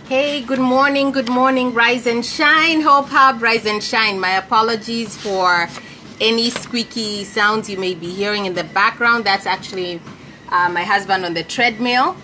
Hey, good morning, rise and shine, Hope Hub, rise and shine. My apologies for any squeaky sounds you may be hearing in the background. That's actually my husband on the treadmill.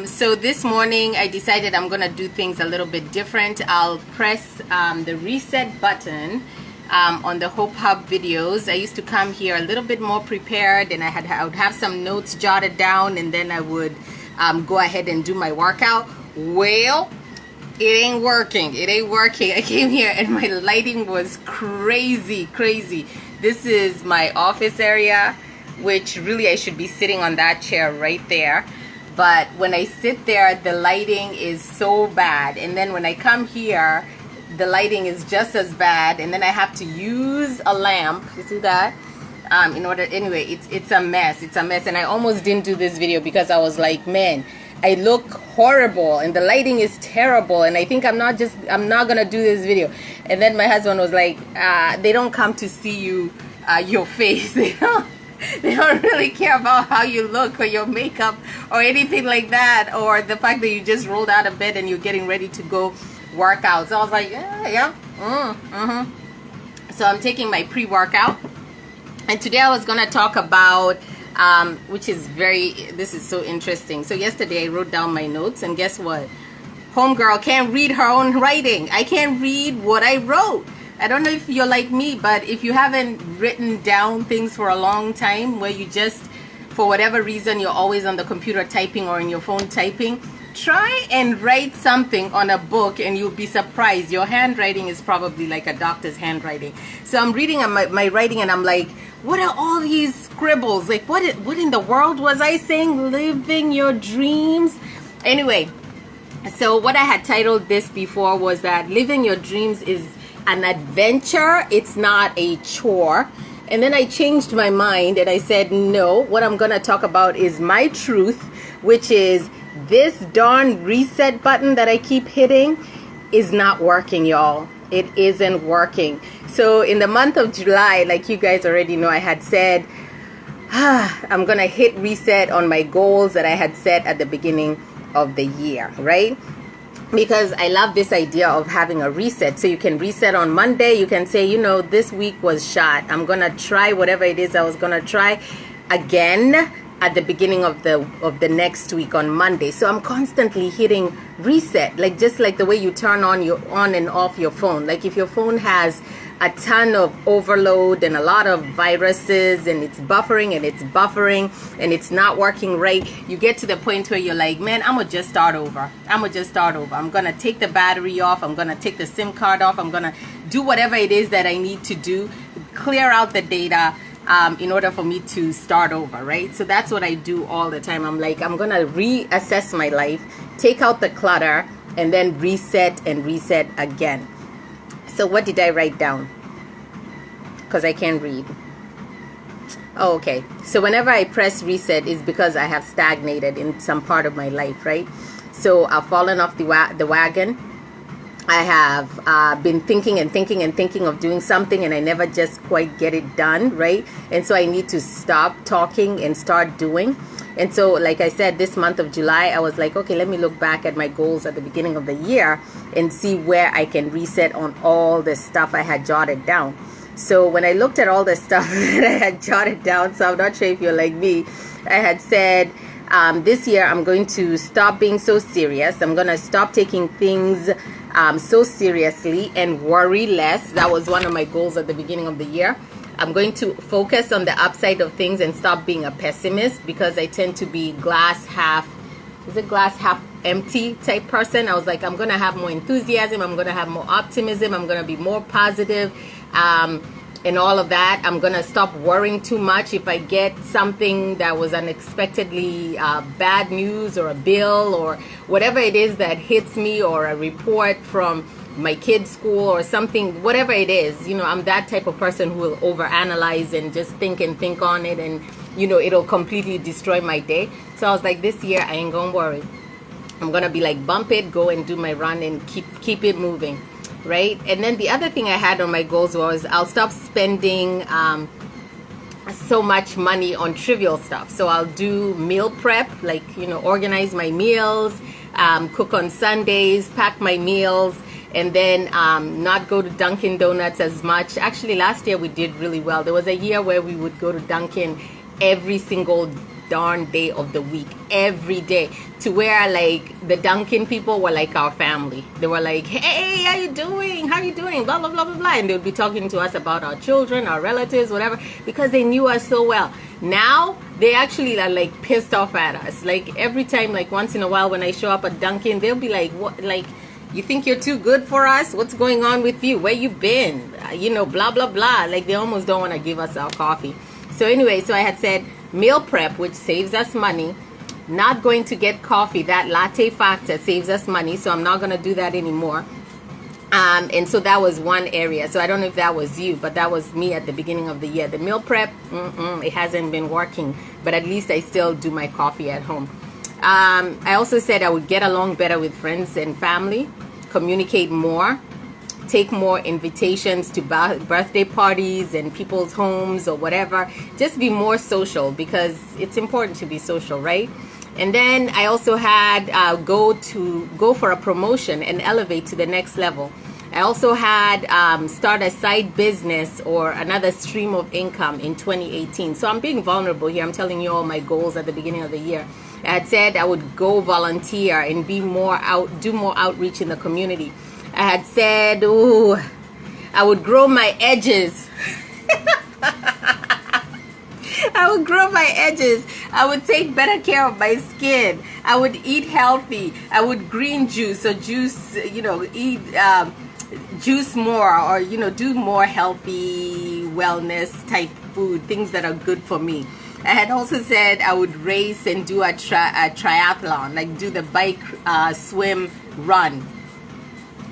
So this morning I decided I'm gonna do things a little bit different. I'll press the reset button on the Hope Hub videos. I used to come here a little bit more prepared, and I would have some notes jotted down, and then I would go ahead and do my workout. Well, it ain't working. I came here and my lighting was crazy. This is my office area, which really I should be sitting on that chair right there. But when I sit there, the lighting is so bad. And then when I come here, the lighting is just as bad. And then I have to use a lamp. You see that? Anyway, it's a mess. And I almost didn't do this video because I was like, man, I look horrible and the lighting is terrible, and I think I'm not gonna do this video. And then my husband was like, they don't come to see you, your face. They don't really care about how you look or your makeup or anything like that, or the fact that you just rolled out of bed and you're getting ready to go work out. So I was like, So I'm taking my pre-workout, and today I was gonna talk about this is so interesting. So yesterday I wrote down my notes, and guess what? Homegirl can't read her own writing. I can't read what I wrote. I don't know if you're like me, but if you haven't written down things for a long time, where you just, for whatever reason, you're always on the computer typing or in your phone typing, try and write something on a book and you'll be surprised. Your handwriting is probably like a doctor's handwriting. So I'm reading my writing and I'm like, what are all these scribbles? Like, what in the world was I saying? Living your dreams? Anyway, so what I had titled this before was that living your dreams is an adventure. It's not a chore. And then I changed my mind and I said, no, what I'm going to talk about is my truth, which is this darn reset button that I keep hitting is not working, y'all. It isn't working. So in the month of July, like you guys already know, I had said, I'm going to hit reset on my goals that I had set at the beginning of the year, right? Because I love this idea of having a reset. So you can reset on Monday. You can say, this week was shot. I'm going to try whatever it is I was going to try again at the beginning of the next week on Monday. So I'm constantly hitting reset, like just like the way you turn on and off your phone. Like if your phone has a ton of overload and a lot of viruses and it's buffering and it's not working right, you get to the point where you're like, man, I'm gonna just start over. I'm gonna take the battery off. I'm gonna take the SIM card off. I'm gonna do whatever it is that I need to do, clear out the data, in order for me to start over, right? So that's what I do all the time. I'm like, I'm gonna reassess my life, take out the clutter, and then reset and reset again. So what did I write down? Because I can't read. Oh, okay. So whenever I press reset is because I have stagnated in some part of my life, right? So I've fallen off the wagon. I have been thinking of doing something, and I never just quite get it done, right? And so I need to stop talking and start doing. And so, like I said, this month of July, I was like, okay, let me look back at my goals at the beginning of the year and see where I can reset on all the stuff I had jotted down. So when I looked at all the stuff that I had jotted down, so I'm not sure if you're like me, I had said, this year I'm going to stop being so serious. I'm going to stop taking things so seriously and worry less. That was one of my goals at the beginning of the year. I'm going to focus on the upside of things and stop being a pessimist, because I tend to be glass half empty type person. I was like, I'm going to have more enthusiasm. I'm going to have more optimism. I'm going to be more positive. And all of that. I'm going to stop worrying too much if I get something that was unexpectedly bad news or a bill or whatever it is that hits me, or a report from my kid's school or something, whatever it is. I'm that type of person who will overanalyze and just think on it, and it'll completely destroy my day. So I was like, this year I ain't gonna worry. I'm gonna be like, bump it, go and do my run and keep it moving, right? And then the other thing I had on my goals was I'll stop spending so much money on trivial stuff. So I'll do meal prep, like organize my meals, cook on Sundays, pack my meals, and then not go to Dunkin' Donuts as much. Actually, last year we did really well. There was a year where we would go to Dunkin' every single darn day of the week, every day, to where like the Dunkin' people were like our family. They were like, hey, how you doing? How you doing? Blah, blah, blah, blah, blah. And they would be talking to us about our children, our relatives, whatever, because they knew us so well. Now, they actually are like pissed off at us. Like every time, like once in a while when I show up at Dunkin', they'll be like, what, like, you think you're too good for us? What's going on with you? Where you been? You know, blah, blah, blah. Like they almost don't want to give us our coffee. So anyway, so I had said meal prep, which saves us money. Not going to get coffee. That latte factor saves us money. So I'm not going to do that anymore. And so that was one area. So I don't know if that was you, but that was me at the beginning of the year. The meal prep, it hasn't been working. But at least I still do my coffee at home. I also said I would get along better with friends and family, communicate more, take more invitations to birthday parties and people's homes or whatever. Just be more social, because it's important to be social, right? And then I also had go for a promotion and elevate to the next level. I also had start a side business or another stream of income in 2018. So I'm being vulnerable here. I'm telling you all my goals at the beginning of the year. I had said I would go volunteer and do more outreach in the community. I had said, I would grow my edges. I would grow my edges. I would take better care of my skin. I would eat healthy. I would green juice or juice, eat juice more, or, do more healthy wellness type food, things that are good for me. I had also said I would race and do a triathlon, like do the bike, swim, run.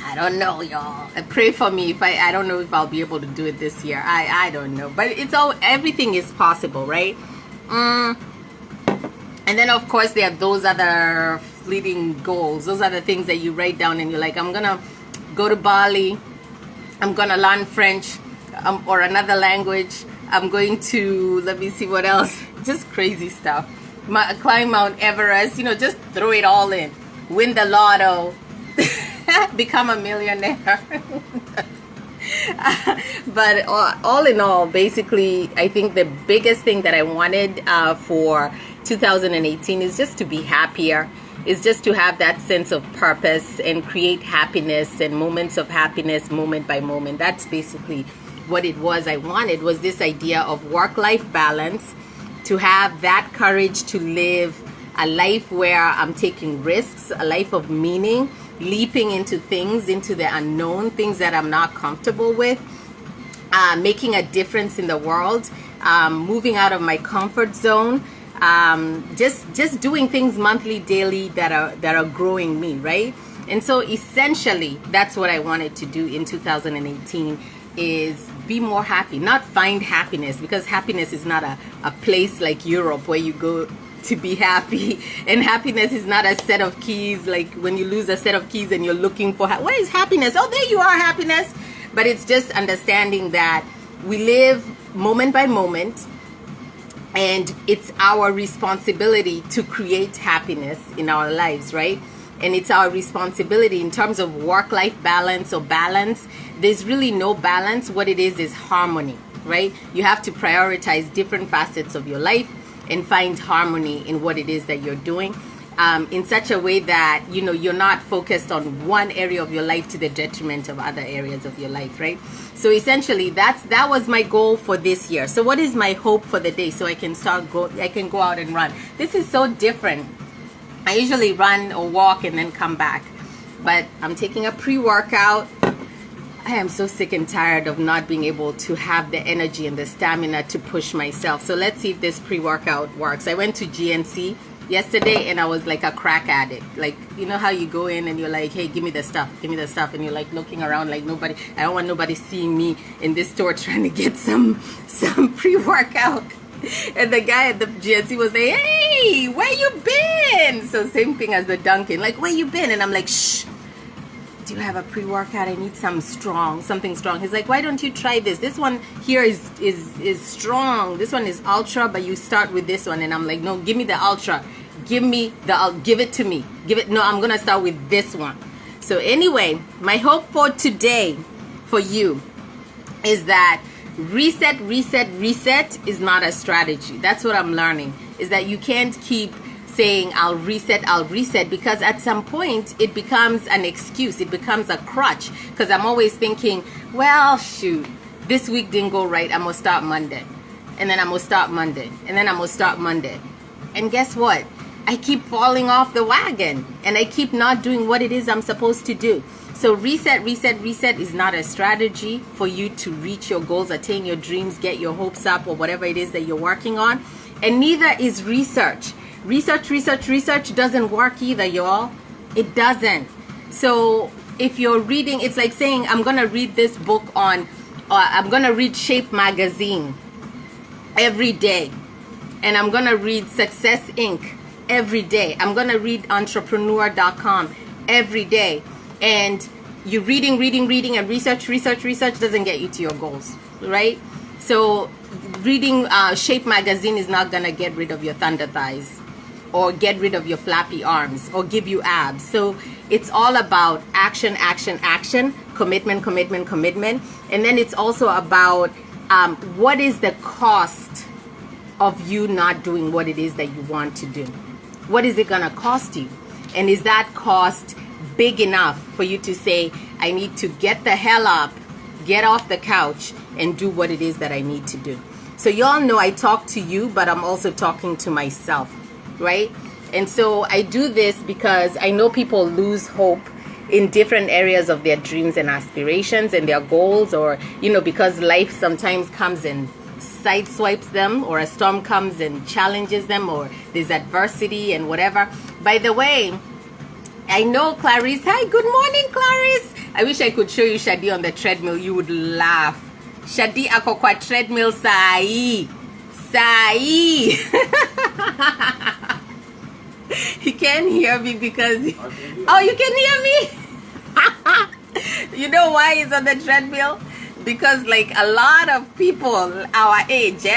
I don't know, y'all. Pray for me. If I don't know if I'll be able to do it this year. I don't know. But everything is possible, right? And then, of course, there are those other fleeting goals. Those are the things that you write down and you're like, I'm going to go to Bali. I'm going to learn French or another language. I'm going to, let me see what else. Just crazy stuff. Climb Mount Everest. Just throw it all in. Win the lotto. Become a millionaire. But all in all, basically, I think the biggest thing that I wanted for 2018 is just to be happier, is just to have that sense of purpose and create happiness and moments of happiness moment by moment. That's basically what it was. I wanted was this idea of work-life balance, to have that courage to live a life where I'm taking risks, a life of meaning, leaping into things, into the unknown, things that I'm not comfortable with, making a difference in the world, moving out of my comfort zone, just doing things monthly, daily that are growing me, right? And so essentially, that's what I wanted to do in 2018, is be more happy, not find happiness, because happiness is not a place like Europe where you go to be happy, and happiness is not a set of keys, like when you lose a set of keys and you're looking for where is happiness? Oh, there you are, happiness. But it's just understanding that we live moment by moment, and it's our responsibility to create happiness in our lives, right? And it's our responsibility in terms of work-life balance or balance. There's really no balance. What it is harmony, right? You have to prioritize different facets of your life and find harmony in what it is that you're doing, in such a way that, you're not focused on one area of your life to the detriment of other areas of your life, right? So essentially, that was my goal for this year. So what is my hope for the day? So I can go out and run. This is so different. I usually run or walk and then come back, but I'm taking a pre-workout. I am so sick and tired of not being able to have the energy and the stamina to push myself. So let's see if this pre-workout works. I went to GNC yesterday and I was like a crack addict. Like, you know how you go in and you're like, hey, give me the stuff. And you're like looking around like I don't want nobody seeing me in this store trying to get some pre-workout. And the guy at the GNC was like, hey, where you been? So same thing as the Dunkin', like, where you been? And I'm like, shh, do you have a pre-workout? I need something strong. He's like, why don't you try this? This one here is strong. This one is ultra, but you start with this one. And I'm like, no, give me the ultra. I'll give it to me. No, I'm going to start with this one. So anyway, my hope for today for you is that reset is not a strategy. That's what I'm learning, is that you can't keep saying I'll reset, because at some point it becomes an excuse. It becomes a crutch, because I'm always thinking, well, shoot, this week didn't go right. I'm going to start Monday. And then I'm going to start Monday. And then I'm going to start Monday. And guess what? I keep falling off the wagon, and I keep not doing what it is I'm supposed to do. So reset is not a strategy for you to reach your goals, attain your dreams, get your hopes up, or whatever it is that you're working on. And neither is research. Research doesn't work either, y'all. It doesn't. So if you're reading, it's like saying, I'm going to read this book I'm going to read Shape magazine every day. And I'm going to read Success Inc. every day. I'm going to read entrepreneur.com every day. And you're reading, and research doesn't get you to your goals, right? So reading Shape magazine is not going to get rid of your thunder thighs, or get rid of your flappy arms, or give you abs. So it's all about action, commitment. And then it's also about what is the cost of you not doing what it is that you want to do. What is it going to cost you? And is that cost big enough for you to say, I need to get the hell up, get off the couch, and do what it is that I need to do? So y'all know I talk to you, but I'm also talking to myself, right? And so I do this because I know people lose hope in different areas of their dreams and aspirations and their goals, or, because life sometimes comes and sideswipes them, or a storm comes and challenges them, or there's adversity and whatever. By the way, I know Clarice. Hi, good morning, Clarice. I wish I could show you Shadi on the treadmill. You would laugh. Shadi ako kwa treadmill sai. He can't hear me because... Oh, you can hear me? You know why he's on the treadmill? Because like a lot of people our age,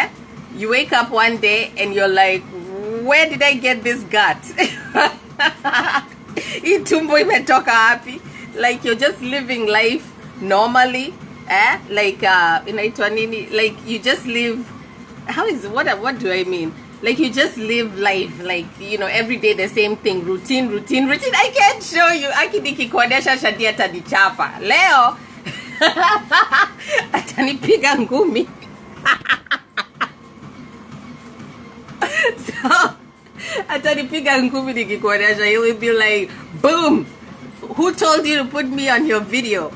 you wake up one day and you're like, where did I get this gut? Itumbo imetoka happy. Like you're just living life normally, like like you just live. What do I mean? Like you just live life, like, every day the same thing, routine. I can't show you. Akidikikuonesha Shadi atanichapa leo. Atanipiga ngumi. So atanipiga ngumi nikikuonesha. He will be like, boom, who told you to put me on your video?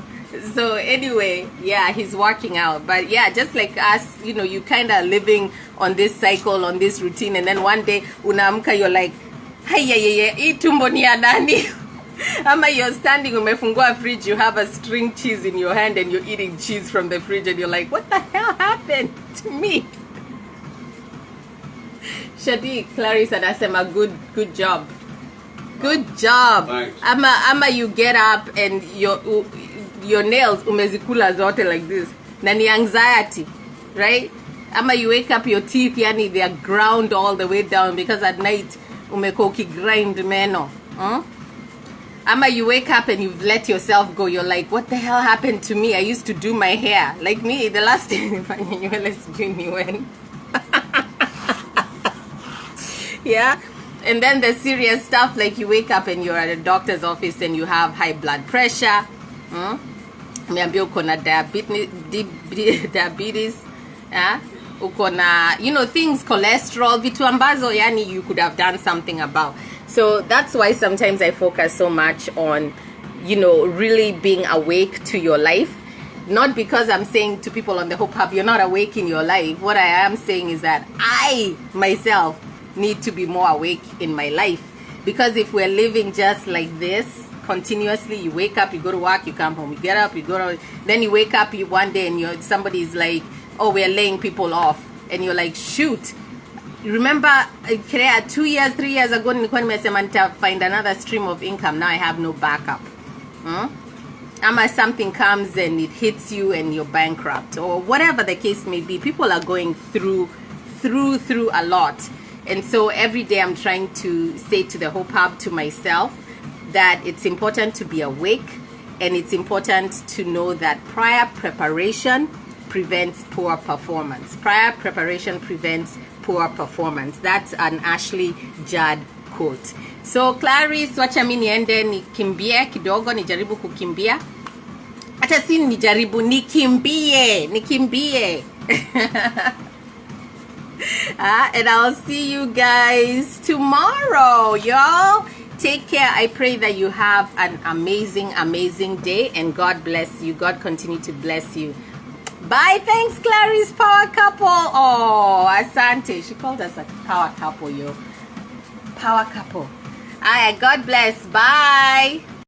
So anyway, yeah, he's working out. But yeah, just like us, you kind of living on this cycle, on this routine, and then one day unaamka, you're like, hey, hii tumbo ni ya nani? Ama you're standing, umefungua fridge, you have a string cheese in your hand and you're eating cheese from the fridge, and you're like, what the hell happened to me? Shadi, Clarice anasema good job. Good job. Thanks. Ama you get up and your nails umezikula zote like this. Na ni anxiety, right? Ama you wake up, your teeth, yani they are ground all the way down because at night umekoki grind meno. Ama you wake up and you've let yourself go. You're like, what the hell happened to me? I used to do my hair. Like me, the last time yeah. And then the serious stuff, like you wake up and you're at a doctor's office and you have high blood pressure. Umeambia uko na diabetes. Uko na, things, cholesterol, vitu ambazo yani you could have done something about. So that's why sometimes I focus so much on, really being awake to your life. Not because I'm saying to people on the Hope Hub, you're not awake in your life. What I am saying is that I, myself, need to be more awake in my life. Because if we're living just like this, continuously, you wake up, you go to work, you come home, you get up, you go to... Then you wake up one day and somebody's like, oh, we're laying people off. And you're like, shoot. Remember, 3 years, 3 years ago, nilikuwa nimesema find another stream of income. Now I have no backup. Ama something comes and it hits you and you're bankrupt. Or whatever the case may be. People are going through a lot. And so every day I'm trying to say to the Hope Hub, to myself, that it's important to be awake, and it's important to know that prior preparation prevents poor performance. Prior preparation prevents poor performance. That's an Ashley Judd quote. So Clarice, wacha mimi niende nikimbie kidogo, nijaribu kukimbia. Hata si nijaribu, nikimbie. And I'll see you guys tomorrow, y'all. Take care. I pray that you have an amazing, amazing day, and God bless you. God continue to bless you. Bye. Thanks, Clarice, power couple. Oh, Asante. She called us a power couple, yo. Power couple. All right. God bless. Bye.